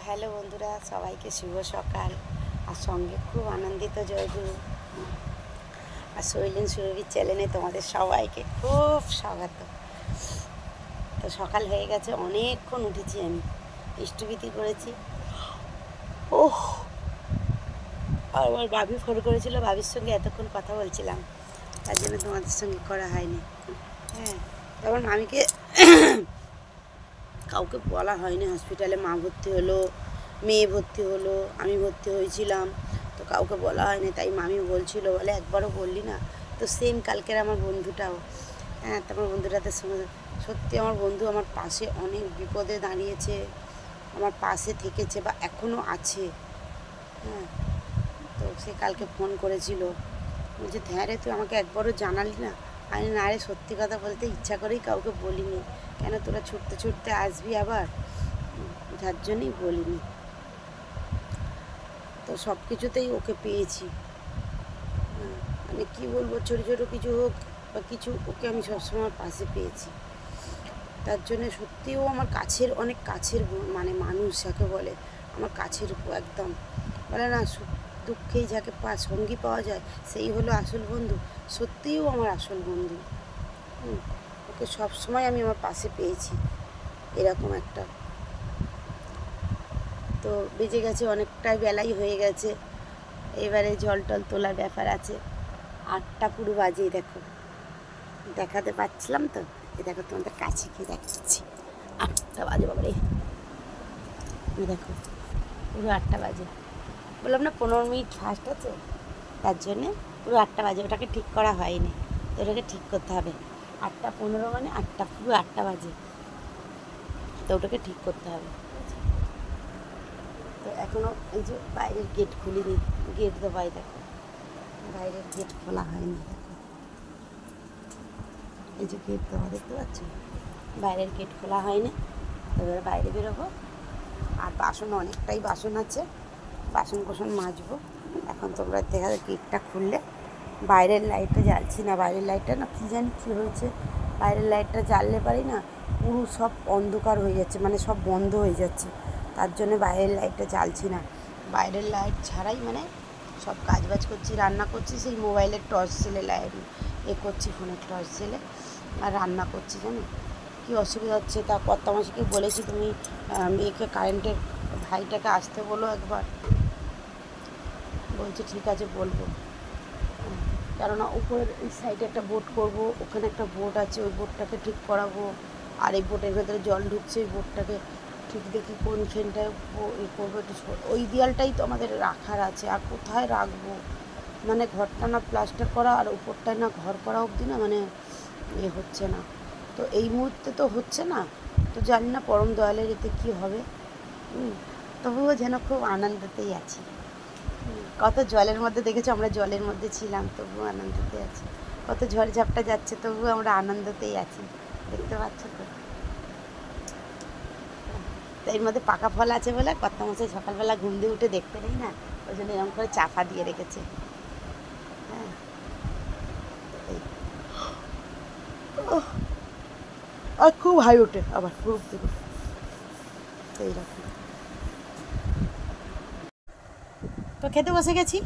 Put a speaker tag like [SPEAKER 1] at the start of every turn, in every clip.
[SPEAKER 1] Hello বন্ধুরা, সবাইকে শুভ সকাল। আর সঙ্গে খুব আনন্দিত জয়গুরু আর শৈলেন সুরভির চ্যানেলে তোমাদের সবাইকে খুব স্বাগত। তো সকাল হয়ে গেছে, অনেকক্ষণ উঠেছি আমি, ইষ্টভীতি করেছি। ওহ, আর আমার ভাবি ফোন করেছিল, ভাবির সঙ্গে এতক্ষণ কথা বলছিলাম, তার জন্য তোমাদের সঙ্গে করা হয়নি। হ্যাঁ, তারপর মামিকে কাউকে বলা হয়নি। হসপিটালে মা ভর্তি হলো, মেয়ে ভর্তি হলো, আমি ভর্তি হয়েছিলাম, তো কাউকে বলা হয়নি। তাই মামি বলছিল, বলে একবারও বললি না। তো সেম কালকের আমার বন্ধুটাও, হ্যাঁ, তারপর বন্ধুটাদের সঙ্গে সত্যি আমার বন্ধু আমার পাশে অনেক বিপদে দাঁড়িয়েছে, আমার পাশে থেকেছে বা এখনও আছে। হ্যাঁ, তো সে কালকে ফোন করেছিল, বলছে হ্যাঁ রে, তুই আমাকে একবারও জানালি না। আমি না রে, সত্যি কথা বলতে ইচ্ছা করেই কাউকে বলিনি, কেন তোরা ছুটতে ছুটতে আসবি আবার, যার জন্যই বলিনি। তো সব কিছুতেই ওকে পেয়েছি। মানে কী বলবো, ছোটো ছোটো কিছু হোক বা কিছু, ওকে আমি সবসময় পাশে পেয়েছি। তার জন্য সত্যিও আমার কাছের, অনেক কাছের মানে মানুষ যাকে বলে, আমার কাছের একদম বলে না, দুঃখেই যাকে সঙ্গী পাওয়া যায় সেই হলো আসল বন্ধু। সত্যিও আমার আসল বন্ধু। ওকে সবসময় আমি আমার পাশে পেয়েছি, এরকম একটা। তো বেজে গেছে, অনেকটাই বেলাই হয়ে গেছে, এবারে জল টল তোলার ব্যাপার আছে। 8টা পুরো বাজে, দেখো দেখাতে পারছিলাম তো, এ দেখো তোমাদের কাছে গিয়ে দেখাচ্ছি। 8টা বাজে বাবারে, দেখো পুরো 8টা বাজে। বললাম না 15 মিনিট ফাস্ট আছে, তার জন্যে পুরো 8টা বাজে। ওটাকে ঠিক করা হয়নি, তো ওটাকে ঠিক করতে হবে। 8টা 15 মানে 8টা, পুরো 8টা বাজে, তো ওটাকে ঠিক করতে হবে। তো এখনও এই যে বাইরের গেট খুলিনি, গেট দেওয়াই, দেখো বাইরের গেট খোলা হয়নি। দেখো এই যে গেট দেওয়া, দেখতে পাচ্ছ, বাইরের গেট খোলা হয়নি। এবার বাইরে বেরোবো। আর বাসন অনেকটাই বাসন আছে, বাসন কোসন মাজবো। এখন তোমরা দেখা যায় গেটটা খুললে, বাইরের লাইটটা জ্বালছি না, বাইরের লাইটটা না কী জানি কী হয়েছে, বাইরের লাইটটা জ্বাললে পারি না, পুরো সব অন্ধকার হয়ে যাচ্ছে, মানে সব বন্ধ হয়ে যাচ্ছে। তার জন্য বাইরের লাইটটা জ্বালছি না। বাইরের লাইট ছাড়াই মানে সব কাজবাজ করছি, রান্না করছি, সেই মোবাইলের টর্চ জেলে লাইট করছি, ফোনের টর্চ জেলে, আর রান্না করছি। জানো কী অসুবিধা হচ্ছে, তা কর্তামাসিকে বলেছি, তুমি মেয়েকে কারেন্টের ভাইটাকে আসতে বলো একবার। বলছে ঠিক আছে বলবো, কেননা উপরের এই সাইডে একটা বোর্ড করবো, ওখানে একটা বোর্ড আছে, ওই বোর্ডটাকে ঠিক করাবো। আর এই বোর্ডের ভেতরে জল ঢুকছে, ওই বোর্ডটাকে ঠিক দেখি কোনখানটায় করবো, একটু ওই দেয়ালটাই তো আমাদের রাখার আছে, আর কোথায় রাখবো। মানে ঘরটা না প্লাস্টার করা, আর উপরটায় না ঘর করা অবধি না মানে হচ্ছে না। তো এই মুহূর্তে তো হচ্ছে না, তো জানি না পরম দয়ালের এতে কী হবে। তবুও যেন খুব আনন্দতেই আছি। কত জলের মধ্যে দেখেছো, আমরা জলের মধ্যে ছিলাম, তবুও আনন্দতে আছি। কত ঝড় ঝাপটা যাচ্ছে, তবুও আমরা আনন্দতেই আছি, দেখতে পাচ্ছ তো। এর মধ্যে পাকা ফল আছে বলে কর্তামশাই সকালবেলা ঘুম দিয়ে উঠে দেখতে নেই না, ওই জন্য এরকম করে চাপা দিয়ে রেখেছে। হ্যাঁ, আর খুব হাই ওঠে আবার গ্রুপ থেকে, এইরকম। তো খেতে বসে গেছি।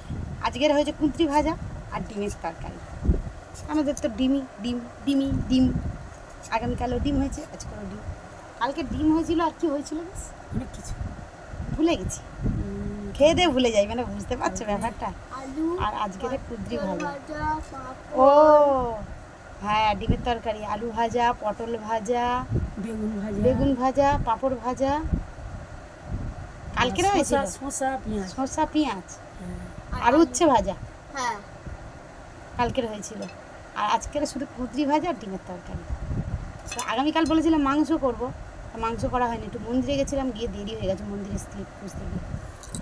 [SPEAKER 1] আজকের হয়েছে কুঁদরি ভাজা আর ডিমের তরকারি। আমাদের তো ডিম। আগামীকালও ডিম হয়েছে, আজকেও ডিম। কালকে ডিম হয়েছিল, আর কি হয়েছিল বেশ অনেক কিছু ভুলে গেছি, খেয়ে দিয়ে ভুলে যাই, মানে বুঝতে পারছো ব্যাপারটা। আর আজকের কুঁদরি ভাজা, ও হ্যাঁ, ডিমের তরকারি, আলু ভাজা, পটল ভাজা, বেগুন ভাজা, পাঁপড় ভাজা। কালকের হয়েছিল শসা পেঁয়াজ আর উচ্ছে ভাজা, হ্যাঁ কালকের হয়েছিল। আর আজকের শুধু কুঁদরি ভাজা আর ডিমের তরকারি। তো আগামীকাল বলেছিলাম মাংস করবো, মাংস করা হয়নি, একটু মন্দিরে গেছিলাম, গিয়ে দেরি হয়ে গেছে মন্দিরে স্লিপ বুঝতে গিয়ে।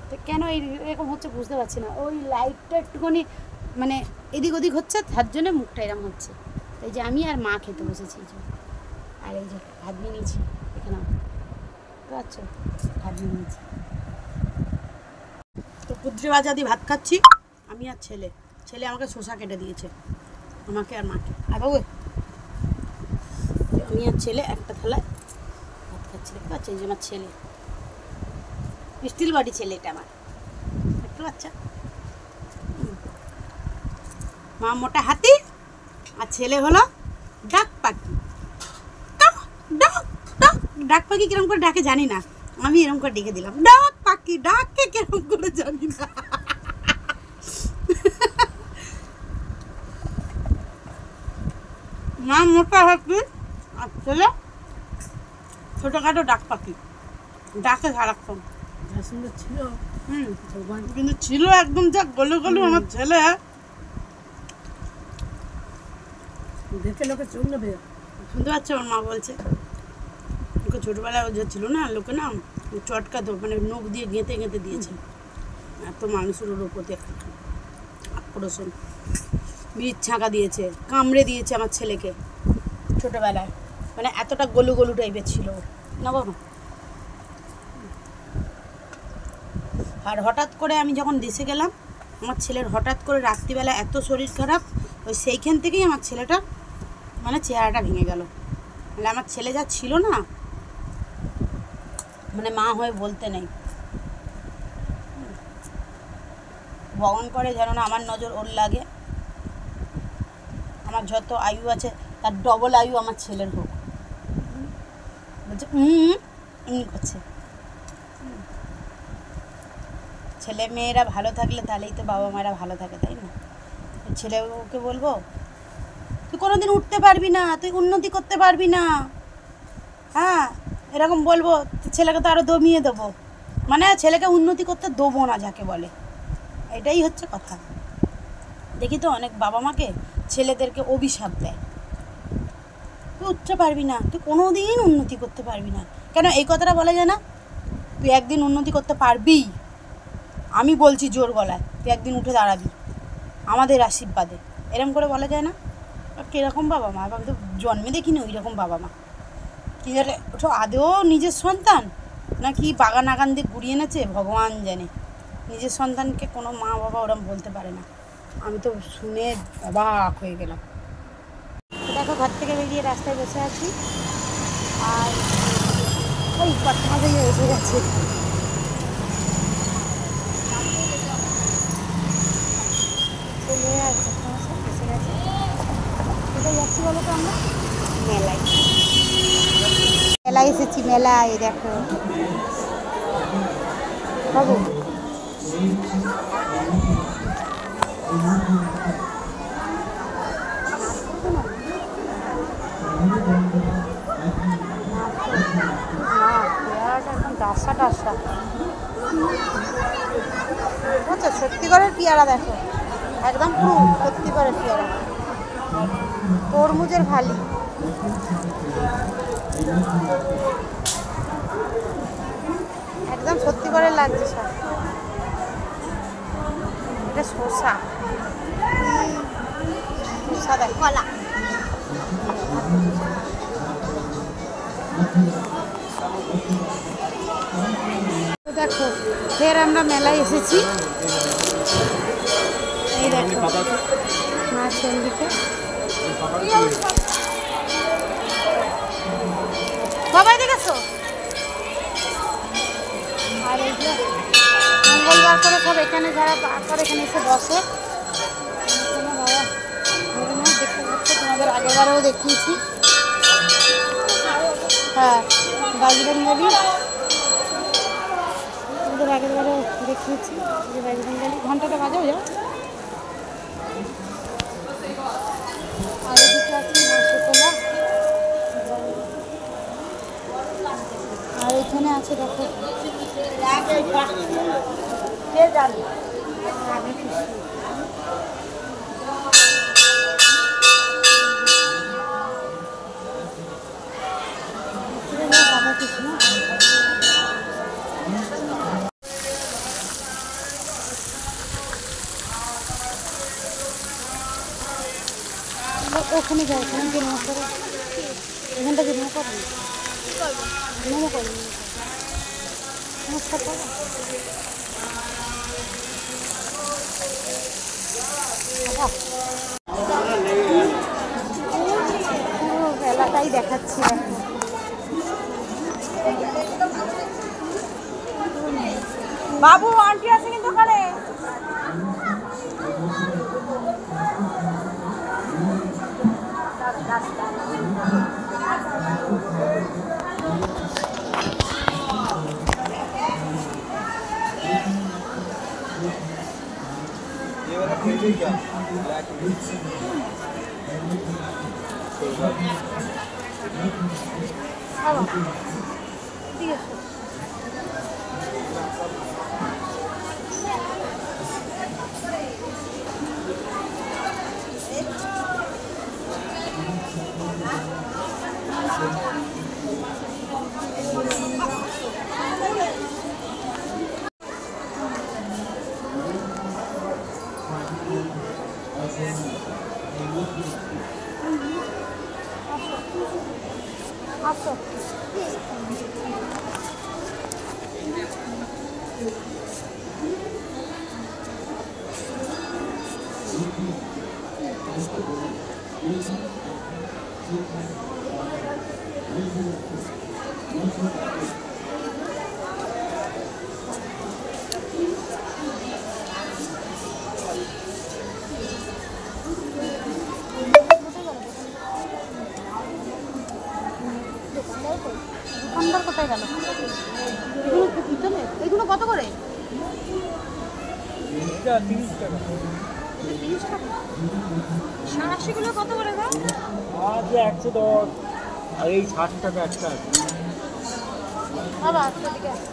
[SPEAKER 1] তো কেন এরকম হচ্ছে বুঝতে পারছি না, ওই লাইটটা একটুখানি মানে এদিক ওদিক হচ্ছে, তার জন্য মুখটা এরকম হচ্ছে। এই যে আমি আর মা খেতে বসেছি, আর এই যে ভাত নিয়ে নিয়েছি, এখানে বুঝতে পারছো, ভাত নিয়ে নিয়েছি। তো কুঁদরি ভাজা দিয়ে ভাত খাচ্ছি আমি আর ছেলে। ছেলে আমাকে শসা কেটে দিয়েছে, আমাকে আর মাকে। আর বাবু, আমি আর ছেলে একটা থালায় ভাত খাচ্ছি, দেখতে পাচ্ছি, এই যে আমার ছেলে। স্টিল বডি ছেলে এটা আমার, একটু আচ্ছা মা মোটা হাতি আর ছেলে হলো ডাক পাখি। ডাক পাখি কিরম করে ডাকে জানি না, আমি এরকম করে ডেকে দিলাম ডাক পাখি। ডাককে কিরম করে জানি না। মা মোটা হাতি আর ছেলে ছোটখাটো ডাক পাখি, ডাকে সারাক্ষণ।
[SPEAKER 2] সুন্দর ছিল।
[SPEAKER 1] কিন্তু ছিল একদম যা গলু গলু আমার ছেলে,
[SPEAKER 2] দেখে লোকে চোখ নেবে।
[SPEAKER 1] শুনতে পাচ্ছে ওর মা বলছে ওকে ছোটবেলায় ও যে ছিল না লোকে না চটকা তো মানে নখ দিয়ে গেঁথে গেঁথে দিয়েছে, এত মানুষের ওর ওপর আকর্ষণ, বীজ ছাঁকা দিয়েছে, কামড়ে দিয়েছে আমার ছেলেকে ছোটবেলায়, মানে এতটা গলু গলু টাইপের ছিল না বাবা। আর হঠাৎ করে আমি যখন দেশে গেলাম আমার ছেলের হঠাৎ করে রাত্রিবেলা এত শরীর খারাপ, ওই সেইখান থেকেই আমার ছেলেটা মানে চেহারাটা ভেঙে গেল। মানে আমার ছেলে যা ছিল না মানে মা হয়ে বলতে নেই। ভগবান করে যেন না আমার নজর ওর লাগে, আমার যত আয়ু আছে তার ডবল আয়ু আমার ছেলের হোক। বলছে এমনি করছে। ছেলে মেয়েরা ভালো থাকলে তাহলেই তো বাবা মায়েরা ভালো থাকে, তাই না? ছেলেকে বলবো তুই কোনোদিন উঠতে পারবি না, তুই উন্নতি করতে পারবি না, হ্যাঁ এরকম বলবো, ছেলেকে তো আরও দমিয়ে দেবো, মানে ছেলেকে উন্নতি করতে দেবো না যাকে বলে, এটাই হচ্ছে কথা। দেখি তো অনেক বাবা মাকে ছেলেদেরকে অভিশাপ দেয়, তুই উঠতে পারবি না, তুই কোনো দিন উন্নতি করতে পারবি না। কেন এই কথাটা বলা যায় না? তুই একদিন উন্নতি করতে পারবি, আমি বলছি জোর গলায়, তুই একদিন উঠে দাঁড়াবি আমাদের আশীর্বাদে, এরকম করে বলা যায় না? কীরকম বাবা মা, আমি তো জন্মে দেখিনি ওই রকম বাবা মা। কি জানে ওটা আদৌ নিজের সন্তান নাকি বাগান আগান দিয়ে ঘুরিয়ে এনেছে ভগবান জানে। নিজের সন্তানকে কোনো মা বাবা ওরকম বলতে পারে না। আমি তো শুনে অবাক হয়ে গেলাম। দেখো ঘর থেকে বেরিয়ে রাস্তায় বসে আছি, আর ওই কটা থেকে এসে গেছে। কোথায় যাচ্ছি বলো তো আমরা? মেলায়। মেলায় এসেছি, মেলায় দেখো বাবু। একদম ডাসা টাসা বুঝছো, সত্যিকারের পেয়ারা দেখো, একদম পুরো সত্যিকারের পেয়ারা, তরমুজের ভালি। একদম সত্যিকারের লাগছে সব। এটা শসা, শসা দেখ, কলা। দেখো ফের আমরা মেলায় এসেছি, এই দেখো মাছ দিকে বাবা দেখেছো। আর এই যে মঙ্গলবার করে সব এখানে যারা করে এখানে এসে বসে, বাবা দেখতে পাচ্ছ, তোমাদের আগেরবারেও দেখিয়েছি। হ্যাঁ বাজরঙ্গলি তোমাদের আগেরবারেও দেখিয়েছি, বাজরঙ্গলি ঘন্টাটা বাজাও যাও। আর এদিকে আছে নাশকলা, আর এখানে আছে দেখো রাধা কৃষ্ণ। ওখানে যাই, ওখানে গিয়ে নমস্কার, এখানটা গিয়ে নমস্কার নমস্কার করো। এলাকাই দেখাচ্ছি এখন। বাবু আন্টি আছে কিন্তু ওখানে। ঠিক আছে। আসো। দোকানদার কোথায় গেল? এগুলো কি পিতলের? এগুলো কত করে?
[SPEAKER 3] এটা 30 টাকা।
[SPEAKER 1] 30 টাকা। সারাশিগুলো কত করে গো?
[SPEAKER 3] আজ 110 আর এই 60 টাকা একটা আছে।
[SPEAKER 1] বাবা আচ্ছা ঠিক আছে।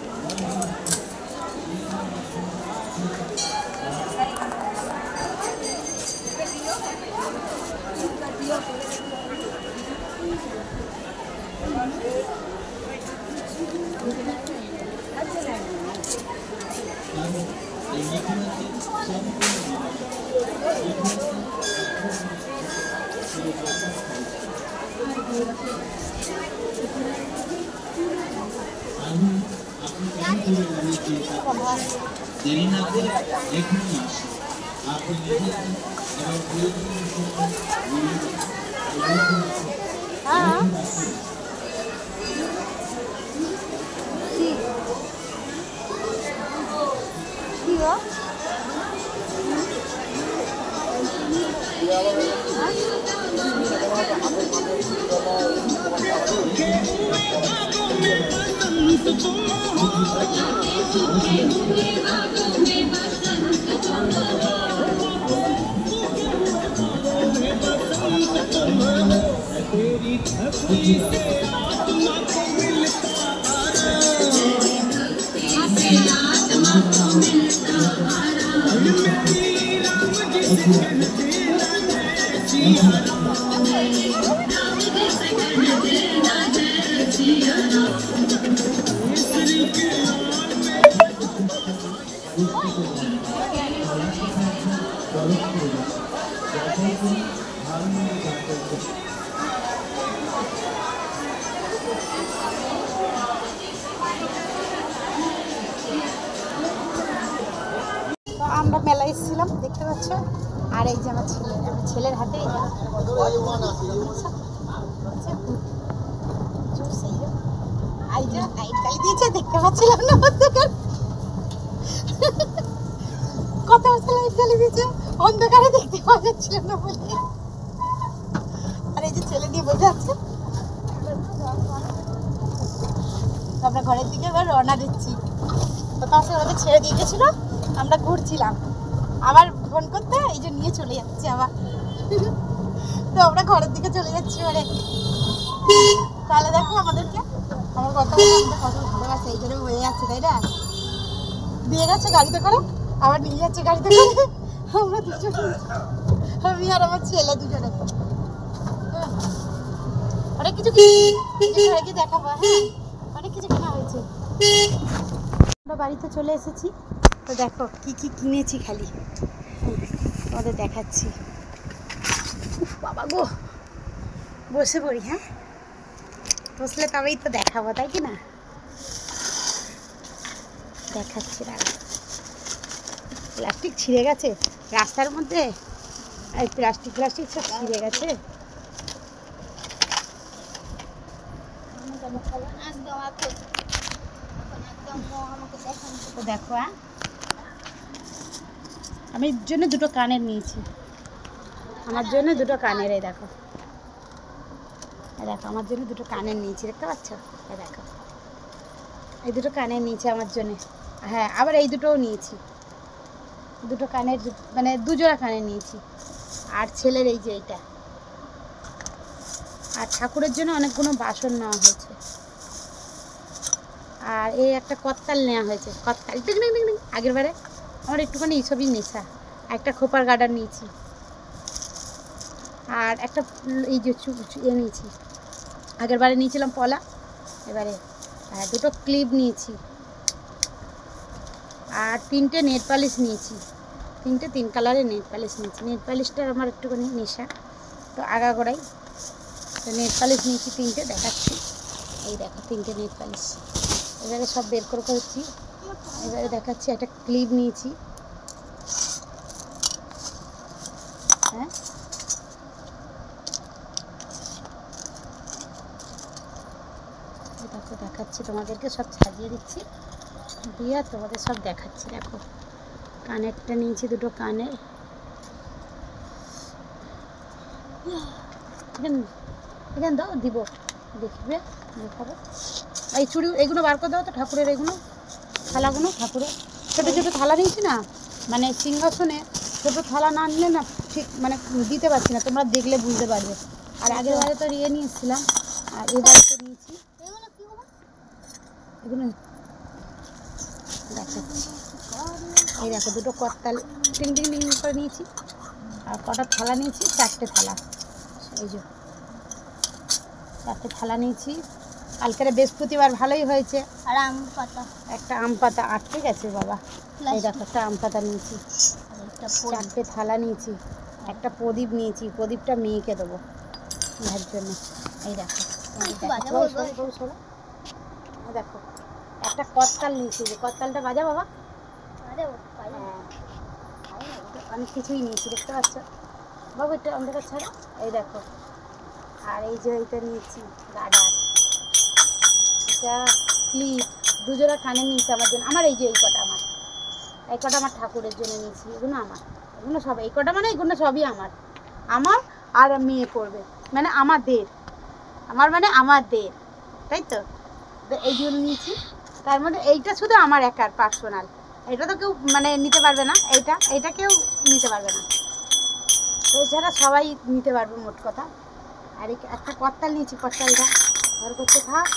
[SPEAKER 4] দেরি না করে এখনই আসুন। আপনি
[SPEAKER 1] হ্যাঁ কি গো? আমরা মেলায় এসেছিলাম দেখতে পাচ্ছ, আর এই যে আমার ছেলের হাতে এই যে লাইট জ্বালিয়ে দিয়েছে, দেখতে পাচ্ছিলাম না অন্ধকার, কত বছর লাইট জ্বালিয়ে দিয়েছে, অন্ধকারে দেখতে পাওয়া যাচ্ছিল না বলে। আর এই যে ছেলে নিয়ে বসে আছে, আমরা ঘরের দিকে এবার রওনা দিচ্ছি। তো তার সাথে ওদের ছেড়ে দিয়ে গেছিল, আমরা ঘুরছিলাম, আবার ফোন করতে এই যে নিয়ে চলে যাচ্ছে আবার। তো আমরা ঘরের দিকে চলে যাচ্ছি ওরে। তাহলে দেখো আমাদেরকে, আমার কথা আমাদের কত ভালোবাসে, এই জন্য হয়ে যাচ্ছে তাই না? দিয়ে গেছে গাড়িতে করে, আবার নিয়ে যাচ্ছে গাড়িতে করে। আমরা দুজন, আমি আর আমার ছেলে দুজনে অনেক কিছু কি দেখাবো। হ্যাঁ অনেক কিছু কেনা হয়েছে। আমরা বাড়িতে চলে এসেছি, তো দেখো কি কি কিনেছি, খালি তোমাদের দেখাচ্ছি। বাবা গো, বসে পড়ি। হ্যাঁ বসলে তবেই তো দেখাবো, তাই কি না? দেখাচ্ছি দাঁড়া। প্লাস্টিক ছিঁড়ে গেছে রাস্তার মধ্যে, এই প্লাস্টিক সব ছিঁড়ে গেছে। দেখো আমি এর জন্য দুটো কানের নিয়েছি, আমার জন্য দুটো কানের। এই দেখো, দেখো আমার জন্য দুটো কানের নিয়েছি, দেখতে পাচ্ছ? এই দেখো, এই দুটো কানের নিয়েছি আমার জন্য। হ্যাঁ, আবার এই দুটোও নিয়েছি, দুটো কানের, মানে দুজোড়া কানের নিয়েছি। আর ছেলের এই যে এইটা, আর ঠাকুরের জন্য অনেকগুলো বাসন নেওয়া হয়েছে। আর এই একটা কত্তাল নেওয়া হয়েছে, কত্তাল আগের বারে আমার একটুখানি এইসবই নেশা। একটা খোপার গার্ডার নিয়েছি, আর একটা এই যে নিয়েছি, আগের বারে নিয়েছিলাম পলা, এবারে দুটো ক্লিপ নিয়েছি, আর 3টে নেট পালিশ নিয়েছি, 3 কালারের নেট পালিশ নিয়েছি। নেট পালিশটা আমার একটুখানি নেশা, তো আগাগোড়াই তো নেট পালিশ নিয়েছি 3টে, দেখাচ্ছি। এই দেখো 3টে নেট পালিশ, এবারে সব বের করে করছি। এবারে দেখাচ্ছি, একটা ক্লিপ নিয়েছি। হ্যাঁ, দেখো দেখাচ্ছি তোমাদেরকে, সব সাজিয়ে দিচ্ছি দিয়ে তোমাদের সব দেখাচ্ছি। দেখো কানেরটা নিয়েছি, দুটো কানের। এখানে দাও, দিব, দেখবে, দেখাবো। এই চুড়ি এগুলো বার করে দাও তো, ঠাকুরের এগুলো থালাগুলো, ঠাকুরের ছোটো ছোটো থালা নিয়েছি না, মানে সিংহাসনে ছোটো থালা না নিলে না ঠিক মানে দিতে পারছি না, তোমরা দেখলে বুঝতে পারবে। আর আগের বারে তো নিয়ে এসেছিলাম, আর এবারে তো নিয়েছি এগুলো দেখাচ্ছি। এই দেখো দুটো কত্তাল টিং টিং টিং করে নিয়েছি, আর কটা থালা নিয়েছি, 4টে থালা। এই যে 4টে থালা নিয়েছি। কালকের বৃহস্পতিবার ভালোই হয়েছে।
[SPEAKER 5] আর আম পাতা,
[SPEAKER 1] একটা আম পাতা, আর ঠিক আছে বাবা। এই দেখো একটা আম পাতা নিয়েছি, 4টে থালা নিয়েছি, একটা প্রদীপ নিয়েছি, প্রদীপটা মেয়েকে দেবো ভাইয়ের জন্য। এই দেখো, দেখো একটা কত্তাল নিয়েছি, যে কত্তালটা বাজা বাবা, অনেক কিছুই নিয়েছি, দেখতে পাচ্ছ বাবু, এটা অন্ধকার ছাড়া। এই দেখো, আর এই যে এইটা নিয়েছি গার্ডার, এটা ক্লিপ, দুজোড়া কানে নিয়েছি আমার জন্য। আমার এই যে এই কটা আমার, এই কটা আমার ঠাকুরের জন্য নিয়েছি, এগুলো আমার, এগুলো সব এই কটা, মানে এগুলো সবই আমার, আমার আর মেয়ে করবে, মানে আমাদের, আমার মানে আমাদের, তাই তো। এইগুলো নিয়েছি, তার মধ্যে এইটা শুধু আমার একার পার্সোনাল, এটা তো কেউ মানে নিতে পারবে না, এইটা কেউ নিতে পারবে না, তো এছাড়া সবাই নিতে পারবে মোট কথা। আর একটা কত্তাল নিয়েছি, কত্তালটা ঘর করতে থাক,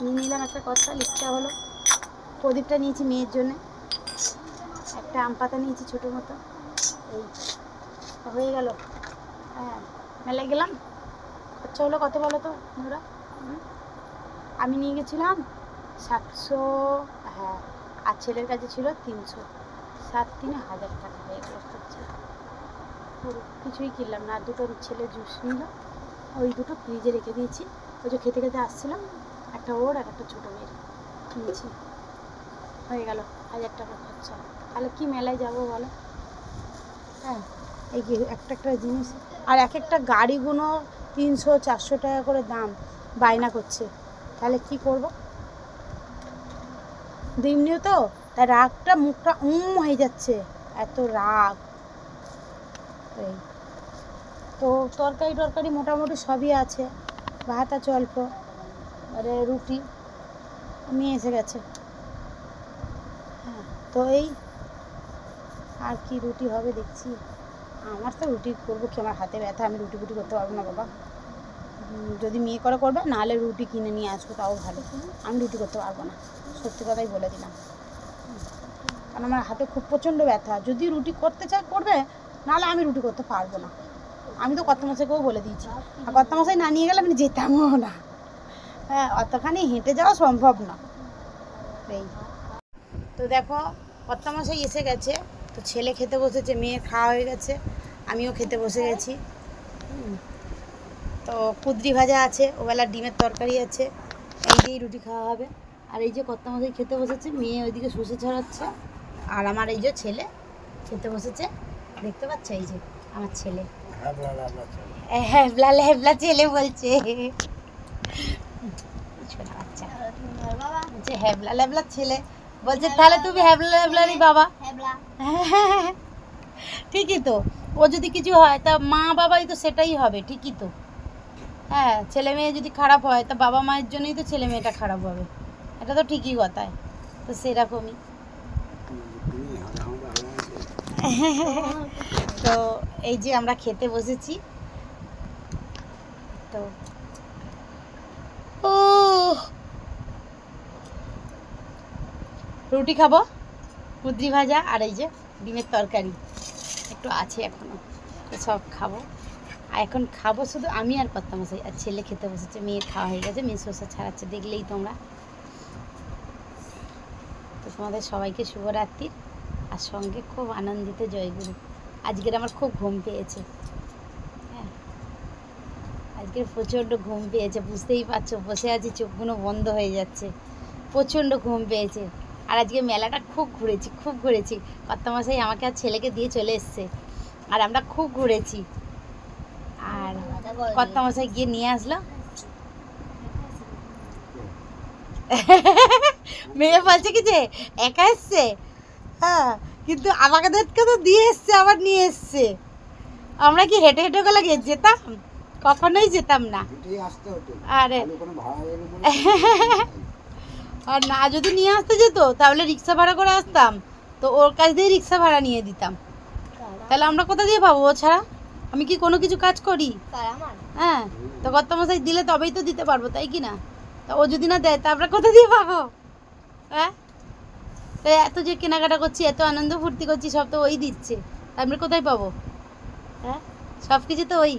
[SPEAKER 1] নিয়ে নিলাম একটা কত্তাল। ইচ্ছা হলো প্রদীপটা নিয়েছি মেয়ের জন্যে, একটা আম পাতা নিয়েছি ছোটো মতো। এই হয়ে গেল। হ্যাঁ, মেলায় গেলাম, খরচা হলো কত বলো তো ওরা? আমি নিয়ে গেছিলাম 700, হ্যাঁ, আর ছেলের কাছে ছিল 300, 7-3 হাজার টাকা হয়ে গেল খরচা। কিছুই কিনলাম না। আর দুটো ছেলে জুস নিল, ওই দুটো ফ্রিজে রেখে দিয়েছি, ওই যে খেতে খেতে আসছিলাম, একটা ওর আর একটা ছোটো মেয়ের নিয়েছি। হয়ে গেল 1000 টাকা খরচা। তাহলে কি মেলায় যাবো বলো? হ্যাঁ, এই একটা জিনিস, আর এক একটা গাড়িগুলো 300-400 টাকা করে দাম, বায়না করছে, তাহলে কি করব? দিমনিও তো, তাই রাগটা মুখটা হয়ে যাচ্ছে, এত রাগ। এই তো তরকারি মোটামুটি সবই আছে, ভাত আছে অল্প, আর রুটি নিয়ে এসে গেছে। হ্যাঁ, তো এই আর কি রুটি হবে দেখছি। আমার তো রুটি করবো কি, আমার হাতে ব্যথা, আমি রুটি করতে পারবো না বাবা। যদি মেয়ে করবে, নাহলে রুটি কিনে নিয়ে আসবো, তাও ভালো। আমি রুটি করতে পারবো না, সত্যি কথাই বলে দিলাম, কারণ আমার হাতে খুব প্রচণ্ড ব্যথা। যদি রুটি করতে চায় করবে, নাহলে আমি রুটি করতে পারবো না। আমি তো কর্তামশাইকেও বলে দিয়েছি, আর কর্তামশাই না নিয়ে গেলে আমি যেতামও না। হ্যাঁ, অতখানি হেঁটে যাওয়া সম্ভব না। এই তো দেখো, কর্তামশাই এসে গেছে, তো ছেলে খেতে বসেছে, মেয়ের খাওয়া হয়ে গেছে, আমিও খেতে বসে গেছি। তো কুদরি ভাজা আছে, ওবেলা ডিমের তরকারি আছে, এই দিয়েই রুটি খাওয়া হবে। আর এই যে কর্তামশাই খেতে বসেছে, মেয়ে ওইদিকে শুষে ছড়াচ্ছে, আর আমার এই যে ছেলে খেতে বসেছে, দেখতে পাচ্ছ? এই যে আমার ছেলে, হ্যাবলা হ্যাবলা ছেলে বলছে, ছোট বাচ্চা বলছে হ্যাবলা হ্যাবলা ছেলে, বলছে তাহলে তুমি হ্যাবলা হ্যাবলারই বাবা। ঠিকই তো, ও যদি কিছু হয় তা মা বাবাই তো সেটাই হবে, ঠিকই তো। হ্যাঁ, ছেলে মেয়ে যদি খারাপ হয় তা বাবা মায়ের জন্যই তো ছেলে মেয়েটা খারাপ হবে, এটা তো ঠিকই কথায়। তো সেরকমই। তো এই যে আমরা খেতে বসেছি, তো ও রুটি খাবো, কুদরি ভাজা আর এই যে ডিমের তরকারি একটু আছে এখনো, তো সব খাবো। আর এখন খাবো শুধু আমি আর কর্তামশাই, আর ছেলে খেতে বসেছে, মেয়ের খাওয়া হয়ে গেছে, মেয়ে শসা ছাড়াচ্ছে, দেখলেই তোমরা। তো তোমাদের সবাইকে শুভরাত্রি, আর সঙ্গে খুব আনন্দিত জয়গুরু। আজকের আমার খুব ঘুম পেয়েছে, হ্যাঁ আজকের প্রচণ্ড ঘুম পেয়েছে, বুঝতেই পারছো, বসে আছি চোখগুলো বন্ধ হয়ে যাচ্ছে, প্রচণ্ড ঘুম পেয়েছে। আর আজকে মেলাটা খুব ঘুরেছি। কর্তামশাই আমাকে আর ছেলেকে দিয়ে চলে এসছে, আর আমরা খুব ঘুরেছি। আর কর্তামশাই গিয়ে নিয়ে আসলো, মেয়ে বলছে কি যে একা এসছে, হ্যাঁ কিন্তু আমাদেরকে তো দিয়ে এসছে, আবার নিয়ে এসছে। আমরা কি হেঁটে হেঁটে গেলে যেতাম? কখনোই যেতাম না। আরে আর না যদি নিয়ে আসতে যেত তাহলে রিক্সা ভাড়া করে আসতাম, তো ওর কাছ দিয়ে রিক্সা ভাড়া নিয়ে দিতাম। তাহলে আমরা কোথা দিয়ে পাবো? ও ছাড়া আমি কি কোনো কিছু কাজ করি? হ্যাঁ, তো কর্তামশাই দিলে তবেই তো দিতে পারবো, তাই কি না? তা ও যদি না দেয় তা আমরা কোথা দিয়ে পাবো? হ্যাঁ, তো এত যে কেনাকাটা করছি, এত আনন্দ ফুর্তি করছি, সব তো ওই দিচ্ছে, তা আমরা কোথায় পাবো? হ্যাঁ, সব কিছু তো ওই।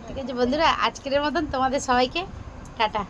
[SPEAKER 1] ঠিক আছে বন্ধুরা, আজকের মতন তোমাদের সবাইকে টাটা।